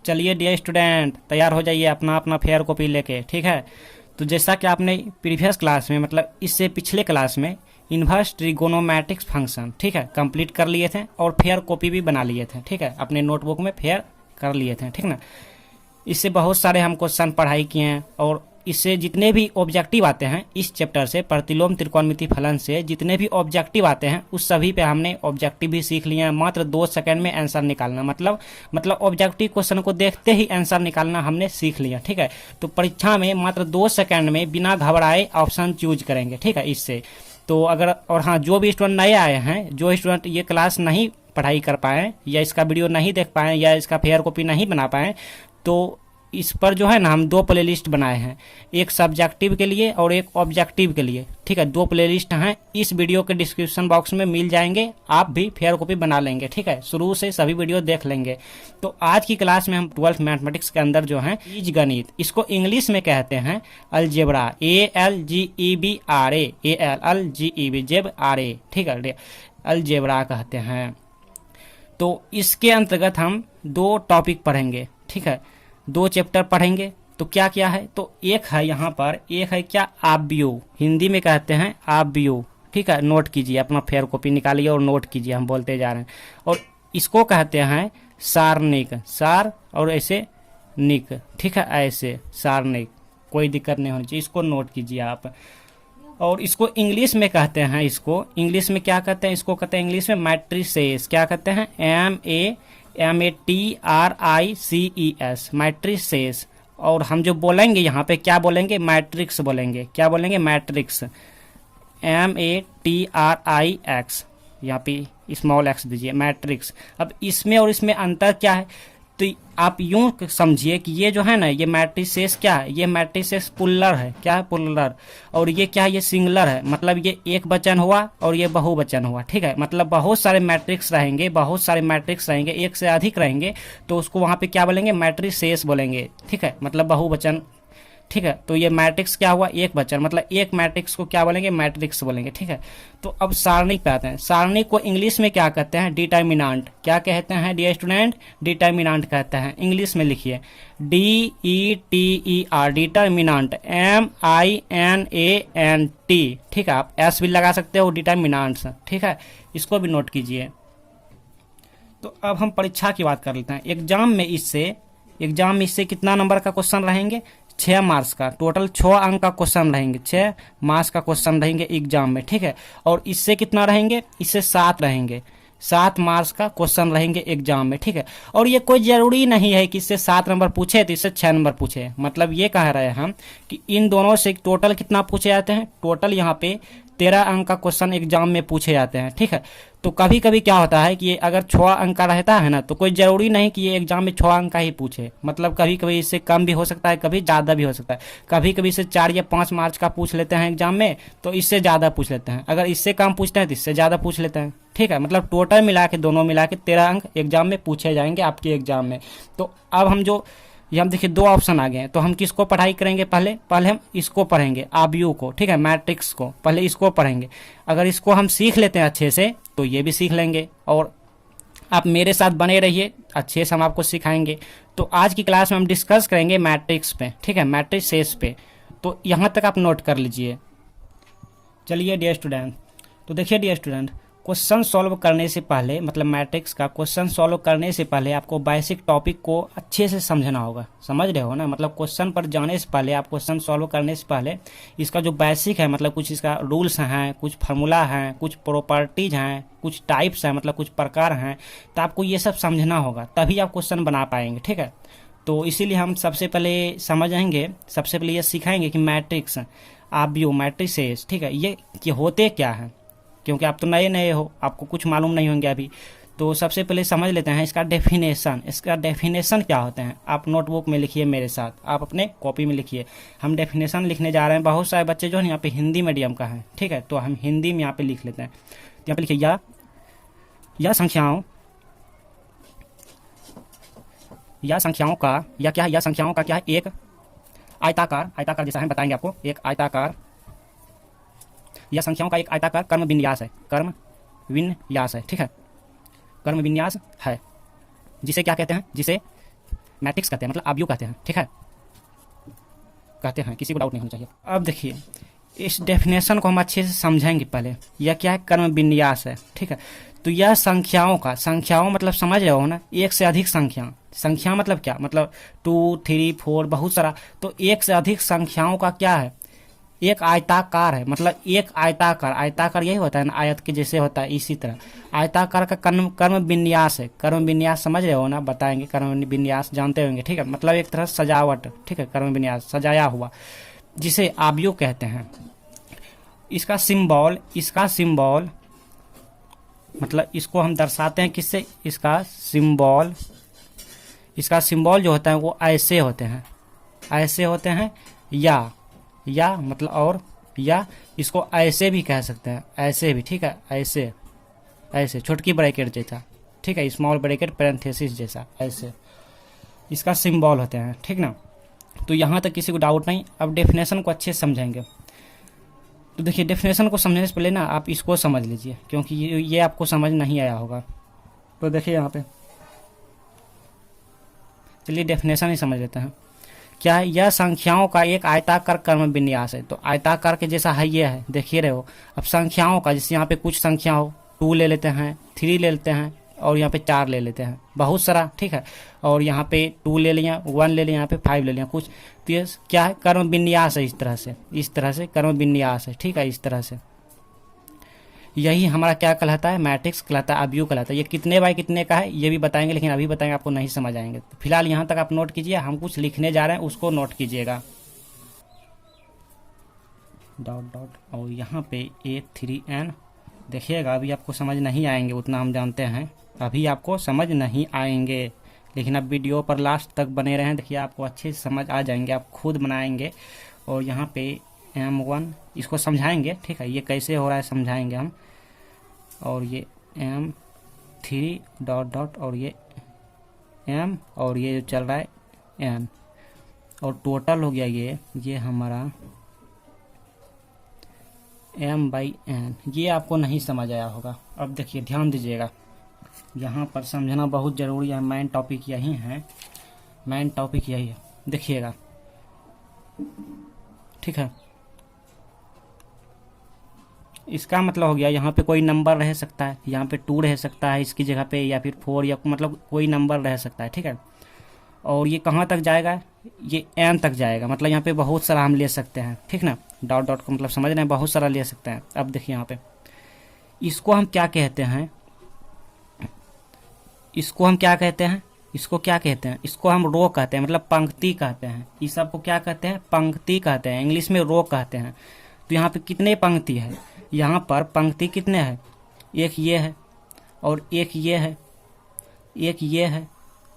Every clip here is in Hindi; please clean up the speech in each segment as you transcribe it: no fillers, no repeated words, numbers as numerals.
चलिए डियर स्टूडेंट, तैयार हो जाइए अपना अपना फेयर कॉपी लेके। ठीक है, तो जैसा कि आपने प्रीवियस क्लास में मतलब इससे पिछले क्लास में इन्वर्स ट्रिगोनोमेट्रिक्स फंक्शन ठीक है कंप्लीट कर लिए थे और फेयर कॉपी भी बना लिए थे। ठीक है, अपने नोटबुक में फेयर कर लिए थे। ठीक ना, इससे बहुत सारे हम क्वेश्चन पढ़ाई किए हैं और इससे जितने भी ऑब्जेक्टिव आते हैं इस चैप्टर से प्रतिलोम त्रिकोणमिति फलन से जितने भी ऑब्जेक्टिव आते हैं उस सभी पे हमने ऑब्जेक्टिव भी सीख लिए हैं। मात्र 2 सेकंड में आंसर निकालना मतलब ऑब्जेक्टिव क्वेश्चन को देखते ही आंसर निकालना हमने सीख लिया। ठीक है, तो परीक्षा में मात्र 2 सेकंड में बिना घबराए ऑप्शन चूज करेंगे। ठीक है, इससे तो अगर और हाँ, जो भी स्टूडेंट नए आए हैं, जो स्टूडेंट ये क्लास नहीं पढ़ाई कर पाए या इसका वीडियो नहीं देख पाए या इसका फेयर कॉपी नहीं बना पाए, तो इस पर जो है ना हम 2 प्लेलिस्ट बनाए हैं, एक सब्जेक्टिव के लिए और एक ऑब्जेक्टिव के लिए। ठीक है, 2 प्लेलिस्ट हैं, इस वीडियो के डिस्क्रिप्शन बॉक्स में मिल जाएंगे, आप भी फेयर कॉपी बना लेंगे। ठीक है, शुरू से सभी वीडियो देख लेंगे। तो आज की क्लास में हम 12th मैथमेटिक्स के अंदर जो है बीजगणित, इसको इंग्लिश में कहते हैं अलजेब्रा, ALGEBRA जेब-RA। ठीक है, अलजेब्रा कहते हैं। तो इसके अंतर्गत हम 2 टॉपिक पढ़ेंगे। ठीक है, 2 चैप्टर पढ़ेंगे। तो क्या क्या है, तो एक है यहाँ पर, एक है क्या आव्यूह, हिंदी में कहते हैं आव्यूह। ठीक है, नोट कीजिए, अपना फेयर कॉपी निकालिए और नोट कीजिए, हम बोलते जा रहे हैं। और इसको कहते हैं सारणिक, सार और ऐसे निक। ठीक है, ऐसे सारणिक, कोई दिक्कत नहीं होनी चाहिए, इसको नोट कीजिए आप। और इसको इंग्लिश में कहते हैं, इसको इंग्लिश में क्या कहते हैं, इसको कहते हैं इंग्लिश में मैट्रिसेस। क्या कहते हैं, MATRICES, मैट्रिसेस। और हम जो बोलेंगे यहाँ पे क्या बोलेंगे, मैट्रिक्स बोलेंगे। क्या बोलेंगे, मैट्रिक्स, MATRIX, यहाँ पे स्मॉल x दीजिए, मैट्रिक्स। अब इसमें और इसमें अंतर क्या है, तो आप यूं समझिए कि ये जो है ना, ये मैट्रिसेस क्या है, ये मैट्रिसेस पुल्लर है। क्या है, पुल्लर। और ये क्या है, ये सिंगुलर है, मतलब ये एक वचन हुआ और ये बहुवचन हुआ। ठीक है, मतलब बहुत सारे मैट्रिक्स रहेंगे, बहुत सारे मैट्रिक्स रहेंगे, एक से अधिक रहेंगे, तो उसको वहाँ पे क्या बोलेंगे, मैट्रिसेस बोलेंगे। ठीक है, मतलब बहुवचन। ठीक है, तो ये मैट्रिक्स क्या हुआ, एक वचन, मतलब एक मैट्रिक्स को क्या बोलेंगे, मैट्रिक्स बोलेंगे। ठीक है, तो अब सारणी पे आते हैं। सारणी को इंग्लिश में क्या कहते हैं, डिटर्मिनेंट। क्या कहते हैं डियर स्टूडेंट, डिटर्मिनेंट कहते हैं। इंग्लिश में लिखिए DETER, डिटर्मिनेंट, MINANT। ठीक है, आप एस भी लगा सकते हो, डिटर्मिनेंट्स। ठीक है, इसको भी नोट कीजिए। तो अब हम परीक्षा की बात कर लेते हैं। एग्जाम में इससे कितना नंबर का क्वेश्चन रहेंगे, 6 मार्क्स का, टोटल 6 अंक का क्वेश्चन रहेंगे, 6 मार्क्स का क्वेश्चन रहेंगे एग्जाम में। ठीक है, और इससे कितना रहेंगे, इससे 7 रहेंगे, 7 मार्क्स का क्वेश्चन रहेंगे एग्जाम में। ठीक है, और ये कोई जरूरी नहीं है कि इससे 7 नंबर पूछे तो इससे 6 नंबर पूछे। मतलब ये कह रहे हैं हम कि इन दोनों से टोटल कितना पूछे जाते हैं, टोटल यहाँ पे 13 अंक का क्वेश्चन एग्जाम में पूछे जाते हैं। ठीक है, तो कभी कभी क्या होता है कि ये अगर 6 अंक का रहता है ना, तो कोई जरूरी नहीं कि ये एग्जाम में 6 अंक का ही पूछे। मतलब कभी कभी इससे कम भी हो सकता है, कभी ज़्यादा भी हो सकता है। कभी कभी इससे 4 या 5 मार्क्स का पूछ लेते हैं एग्जाम में, तो इससे ज़्यादा पूछ लेते हैं। अगर इससे कम पूछते हैं तो इससे ज़्यादा पूछ लेते हैं। ठीक है, मतलब टोटल मिला के, दोनों मिला के 13 अंक एग्जाम में पूछे जाएंगे आपके एग्जाम में। तो अब हम ये हम देखिए 2 ऑप्शन आ गए हैं, तो हम किसको पढ़ाई करेंगे, पहले हम इसको पढ़ेंगे, आव्यूह को। ठीक है, मैट्रिक्स को, पहले इसको पढ़ेंगे। अगर इसको हम सीख लेते हैं अच्छे से तो ये भी सीख लेंगे। और आप मेरे साथ बने रहिए, अच्छे से हम आपको सिखाएंगे। तो आज की क्लास में हम डिस्कस करेंगे मैट्रिक्स पे। ठीक है, मैट्रिसेस पे। तो यहाँ तक आप नोट कर लीजिए। चलिए डियर स्टूडेंट, तो देखिए डियर स्टूडेंट, क्वेश्चन सॉल्व करने से पहले, मतलब मैट्रिक्स का क्वेश्चन सॉल्व करने से पहले आपको बेसिक टॉपिक को अच्छे से समझना होगा। समझ रहे हो ना, मतलब क्वेश्चन पर जाने से पहले, आप क्वेश्चन सॉल्व करने से पहले इसका जो बेसिक है, मतलब कुछ इसका रूल्स हैं, कुछ फार्मूला हैं, कुछ प्रॉपर्टीज हैं, कुछ टाइप्स हैं, मतलब कुछ प्रकार हैं, तो आपको ये सब समझना होगा, तभी आप क्वेश्चन बना पाएंगे। ठीक है, तो इसीलिए हम सबसे पहले समझेंगे, सबसे पहले ये सिखाएंगे कि मैट्रिक्स, आव्यूह, मैट्रिसेस, ठीक है, ये होते क्या हैं, क्योंकि आप तो नए हो, आपको कुछ मालूम नहीं होंगे अभी। तो सबसे पहले समझ लेते हैं इसका डेफिनेशन क्या होते हैं। आप नोटबुक में लिखिए मेरे साथ, आप अपने कॉपी में लिखिए। हम डेफिनेशन लिखने जा रहे हैं। बहुत सारे बच्चे जो है यहाँ पे हिंदी मीडियम का है। ठीक है, तो हम हिंदी में यहाँ पे लिख लेते हैं। तो यहाँ पे लिखिए या संख्याओं का क्या है, एक आयताकार जैसा हम बताएंगे आपको, एक आयताकार, या संख्याओं का एक आयताकार कर्म विन्यास है। ठीक है, कर्म विन्यास है, जिसे क्या कहते हैं, जिसे मैट्रिक्स कहते हैं, मतलब आव्यूह कहते हैं, ठीक है, कहते हैं, किसी को डाउट नहीं होना चाहिए। अब देखिए इस डेफिनेशन को हम अच्छे से समझेंगे। पहले यह क्या है, कर्म विन्यास है, ठीक है। तो यह संख्याओं मतलब समझ रहे हो ना, एक से अधिक संख्या मतलब क्या, मतलब 2, 3, 4 बहुत सारा। तो एक से अधिक संख्याओं का क्या है, एक आयताकार है, मतलब एक आयताकार यही होता है ना, आयत के जैसे होता है, इसी तरह आयताकार का कर्म विन्यास है। कर्म विन्यास समझ रहे हो ना, बताएंगे, कर्म विन्यास जानते होंगे, ठीक है, मतलब एक तरह सजावट, ठीक है, कर्म विन्यास सजाया हुआ, जिसे आव्यूह कहते हैं। इसका सिंबल मतलब इसको हम दर्शाते हैं किससे, इसका सिंबल जो होता है वो ऐसे होते हैं, या मतलब और, या इसको ऐसे भी कह सकते हैं, ऐसे भी, ठीक है, ऐसे छोटकी ब्रैकेट जैसा, ठीक है, स्मॉल ब्रैकेट पैरेंथेसिस जैसा, ऐसे इसका सिंबल होते हैं, ठीक ना। तो यहाँ तक किसी को डाउट नहीं। अब डेफिनेशन को अच्छे से समझेंगे। तो देखिए डेफिनेशन को समझने से पहले ना आप इसको समझ लीजिए, क्योंकि ये आपको समझ नहीं आया होगा। तो देखिए यहाँ पे, चलिए डेफिनेशन ही समझ लेते हैं। क्या है, यह संख्याओं का एक आयताकार कर्म विन्यास है। तो आयताकार के जैसा है, ये है, देखिए रहे हो। अब संख्याओं का, जैसे यहाँ पे कुछ संख्या हो, 2 ले लेते हैं, 3 ले लेते हैं, और यहाँ पे 4 ले लेते हैं, बहुत सारा, ठीक है, और यहाँ पे 2 ले लिया, 1 ले लिया, यहाँ पे 5 ले लिया कुछ। तो ये क्या है, कर्म विन्यास है, इस तरह से कर्म विन्यास है, ठीक है, इस तरह से। यही हमारा क्या कहलाता है, मैट्रिक्स कहलाता है, आव्यूह कहलाता है। ये कितने बाय कितने का है ये भी बताएंगे, लेकिन अभी बताएंगे आपको नहीं समझ आएंगे। तो फिलहाल यहाँ तक आप नोट कीजिए, हम कुछ लिखने जा रहे हैं, उसको नोट कीजिएगा, डॉट, और यहाँ पे A3N देखिएगा। अभी आपको समझ नहीं आएंगे, उतना हम जानते हैं, अभी आपको समझ नहीं आएंगे, लेकिन अब वीडियो पर लास्ट तक बने रहें, देखिए आपको अच्छे से समझ आ जाएंगे, आप खुद बनाएंगे। और यहाँ पे M1 इसको समझाएंगे, ठीक है, ये कैसे हो रहा है समझाएंगे हम। और ये M3 डॉट, और ये M, और ये जो चल रहा है N, और टोटल हो गया ये हमारा M/N। ये आपको नहीं समझ आया होगा। अब देखिए ध्यान दीजिएगा, यहाँ पर समझना बहुत ज़रूरी है, मेन टॉपिक यही है, देखिएगा, ठीक है। इसका मतलब हो गया, यहाँ पे कोई नंबर रह सकता है, यहाँ पे 2 रह सकता है इसकी जगह पे, या फिर 4, या मतलब कोई नंबर रह सकता है, ठीक है। और ये कहाँ तक जाएगा, ये N तक जाएगा, मतलब यहाँ पे बहुत सारा हम ले सकते हैं, ठीक ना। डॉट का मतलब समझ रहे हैं, बहुत सारा ले सकते हैं। अब देखिए यहाँ पे इसको हम क्या कहते हैं, इसको हम रो कहते हैं, मतलब पंक्ति कहते हैं। इस सब को क्या कहते हैं, पंक्ति कहते हैं, इंग्लिश में रो कहते हैं। तो यहाँ पे कितने पंक्ति है, यहाँ पर पंक्ति कितने हैं, एक ये है, और एक ये है,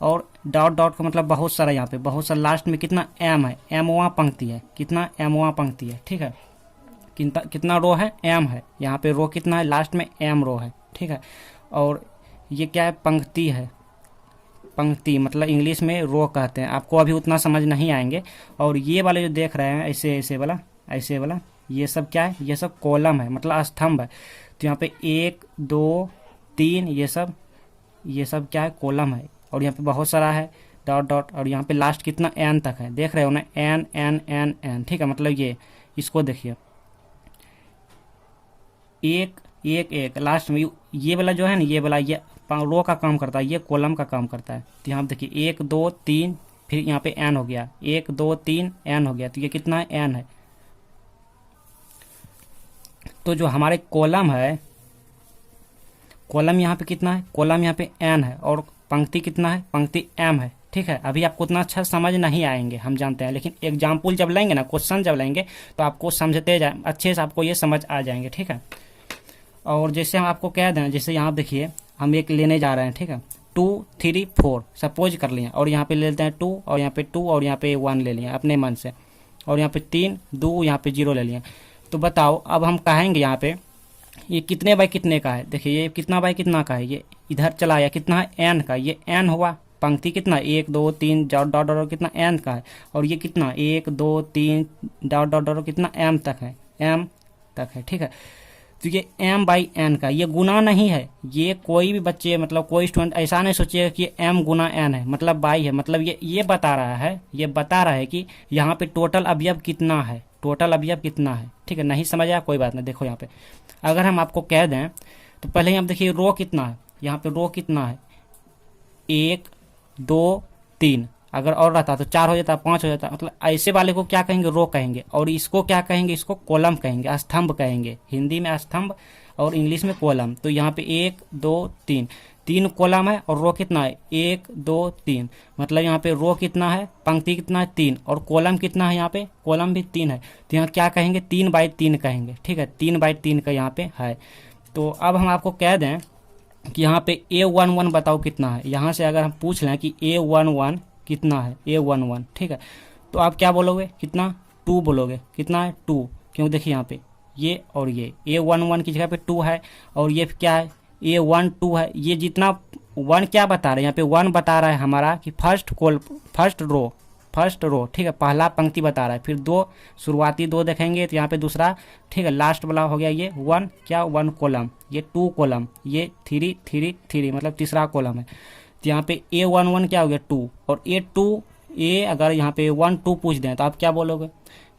और डॉट का मतलब बहुत सारा, यहाँ पे बहुत सारा, लास्ट में कितना M है, M वां पंक्ति है, कितना M वां पंक्ति है, ठीक है। कितना रो है, M है, यहाँ पे रो कितना है, लास्ट में M रो है, ठीक है। और ये क्या है, पंक्ति है, पंक्ति मतलब इंग्लिश में रो कहते हैं। आपको अभी उतना समझ नहीं आएंगे। और ये वाले जो देख रहे हैं ऐसे वाला ये सब क्या है, ये सब कॉलम है, मतलब स्तंभ है। तो यहाँ पे 1 2 3 ये सब क्या है, कॉलम है। और यहाँ पे बहुत सारा है डॉट, और यहाँ पे लास्ट कितना N तक है, देख रहे हो ना, N, ठीक है। मतलब ये इसको देखिए, एक लास्ट में ये वाला जो है ना, ये वाला ये रो का काम करता है, ये कॉलम का काम करता है। तो यहाँ पे देखिए 1 2 3, फिर यहाँ पे N हो गया, 1 2 3 N हो गया। तो ये कितना है, N है। तो जो हमारे कॉलम है, कॉलम यहाँ पे कितना है, कॉलम यहाँ पे N है, और पंक्ति कितना है, पंक्ति M है, ठीक है। अभी आपको उतना अच्छा समझ नहीं आएंगे, हम जानते हैं, लेकिन एग्जाम्पल जब लेंगे ना, क्वेश्चन जब लेंगे, तो आपको समझते जाए अच्छे से, आपको ये समझ आ जाएंगे, ठीक है। और जैसे हम आपको कह दें, जैसे यहाँ देखिए हम एक लेने जा रहे हैं, ठीक है, 2 3 4 सपोज कर लिए, और यहाँ पे ले लेते हैं 2, और यहाँ पे 2, और यहाँ पे 1 ले लिया अपने मन से, और यहाँ पे 3 2, यहाँ पे 0 ले लिया। तो बताओ, अब हम कहेंगे यहाँ पे ये कितने बाय कितने का है। देखिए ये कितना बाय कितना का है, ये इधर चला आया, कितना है, N का, ये N हुआ। पंक्ति कितना, 1 2 3 डॉट कितना N का है, और ये कितना 1 2 3 डॉट कितना M तक है, ठीक है। तो ये m/n का, ये गुना नहीं है। ये कोई भी बच्चे मतलब कोई स्टूडेंट ऐसा नहीं सोचिएगा कि m गुना n है मतलब बाई है। मतलब ये बता रहा है कि यहाँ पे टोटल अवयव कितना है, टोटल अवयव कितना है। ठीक है, नहीं समझ आया कोई बात नहीं। देखो यहाँ पे अगर हम आपको कह दें तो पहले यहाँ देखिए रो कितना है, यहाँ पे रो कितना है 1 2 3, अगर और रहता तो 4 हो जाता, 5 हो जाता। मतलब ऐसे वाले को क्या कहेंगे, रो कहेंगे। और इसको क्या कहेंगे, इसको कॉलम कहेंगे, स्तंभ कहेंगे। हिंदी में स्तंभ और इंग्लिश में कॉलम। तो यहाँ पे 1 2 3, 3 कॉलम है और रो कितना है 1 2 3। मतलब यहाँ पे रो कितना है, पंक्ति कितना है 3, और कॉलम कितना है, यहाँ पे कॉलम भी 3 है। तो यहाँ क्या कहेंगे 3/3 कहेंगे। ठीक है, 3/3 का यहाँ पे है। तो अब हम आपको कह दें कि यहाँ पे A11 बताओ कितना है। यहाँ से अगर हम पूछ लें कि A11 कितना है, A11, ठीक है, तो आप क्या बोलोगे, कितना 2 बोलोगे। कितना है 2, क्यों देखिए यहाँ पे ये और ये A11 की जगह पे 2 है, और ये क्या है A12 है। ये जितना 1 क्या बता रहा है, यहाँ पे 1 बता रहा है हमारा कि फर्स्ट रो, ठीक है, पहला पंक्ति बता रहा है। फिर 2 शुरुआती 2 देखेंगे तो यहाँ पे दूसरा, ठीक है, लास्ट वाला हो गया ये 1 क्या 1 कॉलम, ये 2 कॉलम, ये 3 3 3 मतलब तीसरा कॉलम है। तो यहाँ पे A11 क्या हो गया 2, और A अगर यहाँ पे 1 2 पूछ दें तो आप क्या बोलोगे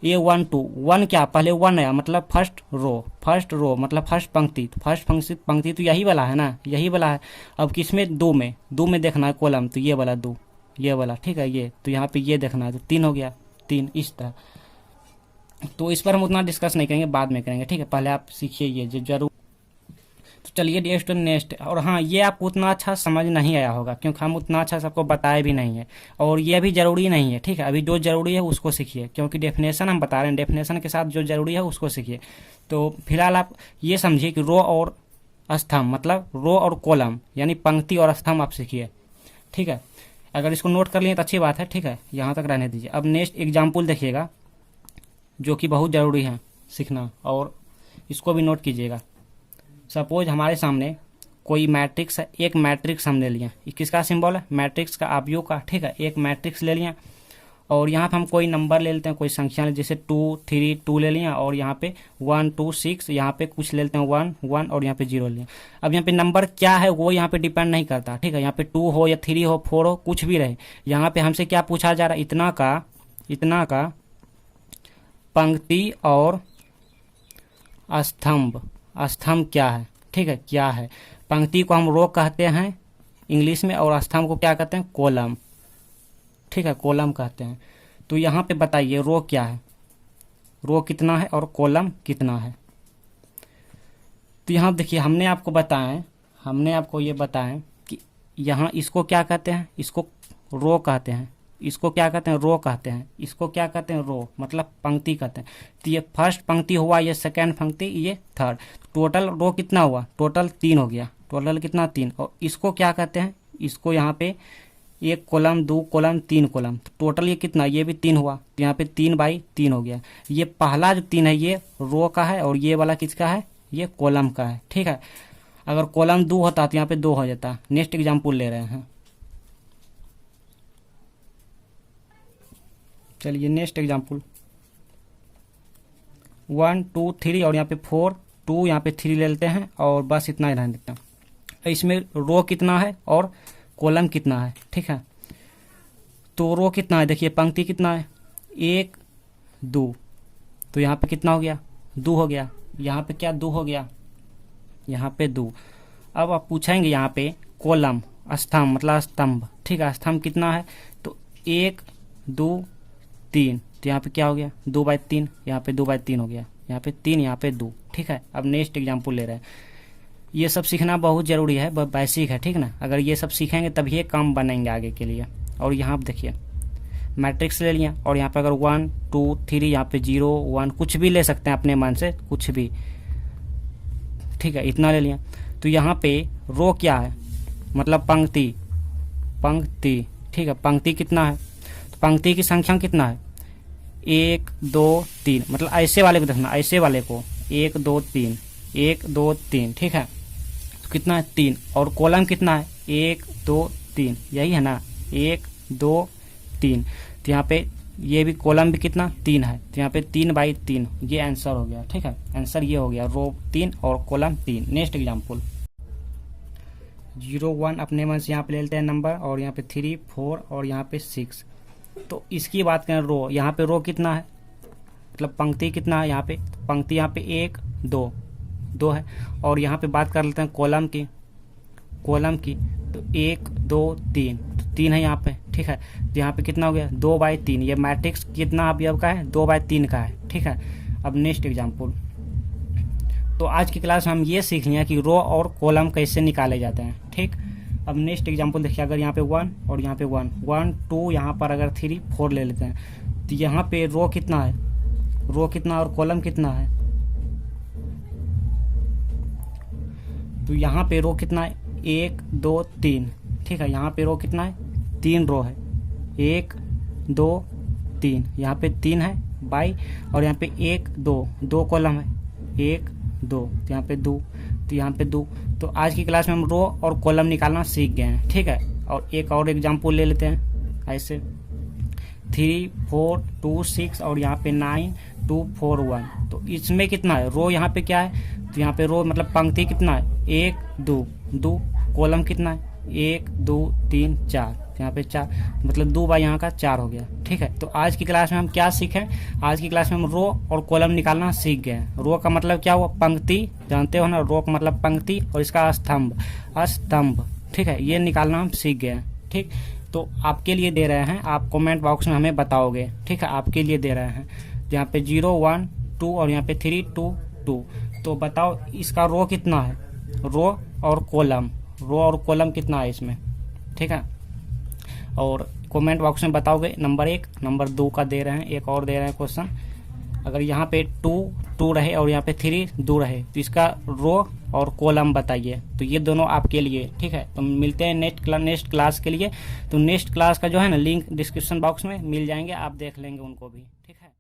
A12 1 क्या पहले 1 आया मतलब फर्स्ट रो मतलब फर्स्ट पंक्ति। तो फर्स्ट पंक्ति तो यही वाला है ना, यही वाला है। अब किसमें 2 में देखना है कॉलम, तो ये वाला 2, ये वाला, ठीक है, ये तो यहाँ पे ये देखना है तो 3 हो गया 3, इस तरह। तो इस पर हम उतना डिस्कस नहीं करेंगे, बाद में करेंगे। ठीक है, पहले आप सीखिए ये जो जरूर। तो चलिए नेक्स्ट। और हाँ, ये आपको उतना अच्छा समझ नहीं आया होगा क्योंकि हम उतना अच्छा सबको बताए भी नहीं है, और ये भी जरूरी नहीं है। ठीक है, अभी जो जरूरी है उसको सीखिए, क्योंकि डेफिनेशन हम बता रहे हैं, डेफिनेशन के साथ जो जरूरी है उसको सीखिए। तो फिलहाल आप ये समझिए कि रो और स्तंभ मतलब रो और कॉलम यानी पंक्ति और स्तंभ आप सीखिए। ठीक है, अगर इसको नोट कर लिए तो अच्छी बात है। ठीक है, यहाँ तक रहने दीजिए। अब नेक्स्ट एग्जाम्पल देखिएगा जो कि बहुत ज़रूरी है सीखना, और इसको भी नोट कीजिएगा। सपोज हमारे सामने कोई मैट्रिक्स है, एक मैट्रिक्स हमने लिया, किसका सिंबल है, मैट्रिक्स का, अवयव का। ठीक है, एक मैट्रिक्स ले लिया, और यहाँ पे हम कोई नंबर ले लेते हैं, कोई संख्या ले, जैसे 2 3 2 ले लिया, और यहाँ पे 1 2 6, यहाँ पे कुछ ले लेते हैं 1 1, और यहाँ पे 0 ले लिया। अब यहाँ पे नंबर क्या है वो यहाँ पे डिपेंड नहीं करता। ठीक है, यहाँ पे 2 हो या 3 हो 4 हो कुछ भी रहे, यहाँ पे हमसे क्या पूछा जा रहा है, इतना का पंक्ति और स्तंभ क्या है। ठीक है, क्या है, पंक्ति को हम रो कहते हैं इंग्लिश में, और स्तंभ को क्या कहते हैं, कॉलम। ठीक है, कॉलम कहते हैं। तो यहाँ पे बताइए रो क्या है, रो कितना है और कॉलम कितना है। तो यहाँ देखिए हमने आपको ये बताएं कि यहाँ इसको क्या कहते हैं, इसको रो कहते हैं, इसको क्या कहते हैं, रो कहते हैं, इसको क्या कहते हैं, रो मतलब पंक्ति कहते हैं। तो ये फर्स्ट पंक्ति हुआ, ये सेकेंड पंक्ति, ये थर्ड। टोटल रो कितना हुआ, टोटल 3 हो गया, टोटल कितना 3। और इसको क्या कहते हैं, इसको यहाँ पे 1 कॉलम 2 कॉलम 3 कॉलम, तो टोटल ये कितना, ये भी 3 हुआ, तो यहाँ पे 3/3 हो गया। ये पहला जो 3 है ये रो का है, और ये वाला किसका है, ये कॉलम का है। ठीक है, अगर कॉलम 2 होता तो यहाँ पे 2 हो जाता। नेक्स्ट एग्जाम्पल ले रहे हैं, चलिए नेक्स्ट एग्जाम्पल 1 2 3, और यहाँ पे 4 2, यहाँ पे 3 ले लेते हैं, और बस इतना ही रहने देते हैं। इसमें रो कितना है और कॉलम कितना है। ठीक है, तो रो कितना है, देखिए पंक्ति कितना है 1 2, तो यहाँ पे कितना हो गया 2 हो गया, यहाँ पे क्या 2 हो गया, यहाँ पे 2। अब आप पूछेंगे यहाँ पे कॉलम स्तंभ मतलब स्तंभ। ठीक है, स्तंभ कितना है, तो 1 2 3, तो यहाँ पे क्या हो गया 2/3, यहाँ पे 2/3 हो गया, यहाँ पे 3, यहाँ पे 2। ठीक है, अब नेक्स्ट एग्जाम्पल ले रहे हैं। ये सब सीखना बहुत ज़रूरी है, बेसिक है। ठीक ना, अगर ये सब सीखेंगे तभी ये काम बनेंगे आगे के लिए। और यहाँ पे देखिए मैट्रिक्स ले लिया, और यहाँ पे अगर 1 2 3, यहाँ पे 0 1 कुछ भी ले सकते हैं अपने मन से, कुछ भी। ठीक है, इतना ले लिया। तो यहाँ पे रो क्या है, मतलब पंक्ति। ठीक है, पंक्ति कितना है, तो पंक्ति की संख्या कितना है 1 2 3, मतलब ऐसे वाले को देखना, ऐसे वाले को 1 2 3 1 2 3। ठीक है, तो कितना है 3, और कॉलम कितना है 1 2 3, यही है ना 1 2 3। तो यहाँ पे ये भी कॉलम भी कितना 3 है, तो यहाँ पे 3/3 ये आंसर हो गया। ठीक है, आंसर ये हो गया, रो 3 और कॉलम 3। नेक्स्ट एग्जाम्पल 0 1 अपने मन से यहाँ पे ले लेते हैं नंबर, और यहाँ पे 3 4 और यहाँ पे 6। तो इसकी बात करें रो, यहाँ पे रो कितना है, मतलब पंक्ति कितना है, यहाँ पे पंक्ति यहाँ पे 1 2 है। और यहाँ पे बात कर लेते हैं कॉलम की, तो 1 2 3, तो 3 है यहाँ पे। ठीक है, तो यहाँ पे कितना हो गया 2/3, ये मैट्रिक्स कितना अभी अब का है 2/3 का है। ठीक है, अब नेक्स्ट एग्जाम्पल। तो आज की क्लास में हम ये सीख लिया कि रो और कॉलम कैसे निकाले जाते हैं। ठीक, अब नेक्स्ट एग्जाम्पल देखिए, अगर यहाँ पे 1 और यहाँ पे 1 1 2, यहाँ पर अगर 3 4 ले लेते हैं, तो यहाँ पे रो कितना है, और कॉलम कितना है, तो यहाँ पे रो कितना है 1 2 3। ठीक है, यहाँ पे रो कितना है 3 रो है, 1 2 3, यहाँ पे 3 है बाई, और यहाँ पे 1 2 कॉलम है, 1 2, तो यहाँ पे 2, तो यहाँ पे 2। तो आज की क्लास में हम रो और कॉलम निकालना सीख गए हैं। ठीक है, और एक और एग्जाम्पल ले लेते हैं ऐसे 3 4 2 6 और यहाँ पे 9 2 4 1। तो इसमें कितना है रो, यहाँ पे क्या है, तो यहाँ पे रो मतलब पंक्ति कितना है 1 2, कॉलम कितना है 1 2 3 4, यहाँ पे 4, मतलब 2 बाई यहाँ का 4 हो गया। ठीक है, तो आज की क्लास में हम क्या सीखें, आज की क्लास में हम रो और कॉलम निकालना सीख गए। रो का मतलब क्या हुआ, पंक्ति, जानते हो ना, रो का मतलब पंक्ति, और इसका स्तंभ। ठीक है, ये निकालना हम सीख गए। ठीक, तो आपके लिए दे रहे हैं, आप कमेंट बॉक्स में हमें बताओगे। ठीक है, आपके लिए दे रहे हैं, यहाँ पे 0 1 2 और यहाँ पे 3 2 2। तो बताओ इसका रो कितना है, रो और कॉलम कितना है इसमें। ठीक है, और कमेंट बॉक्स में बताओगे नंबर 1 नंबर 2 का दे रहे हैं। एक और दे रहे हैं क्वेश्चन, अगर यहाँ पे 2 रहे और यहाँ पे 3 2 रहे, तो इसका रो और कॉलम बताइए। तो ये दोनों आपके लिए। ठीक है, तो मिलते हैं नेक्स्ट क्लास के लिए। तो नेक्स्ट क्लास का जो है ना लिंक डिस्क्रिप्शन बॉक्स में मिल जाएंगे, आप देख लेंगे उनको भी। ठीक है।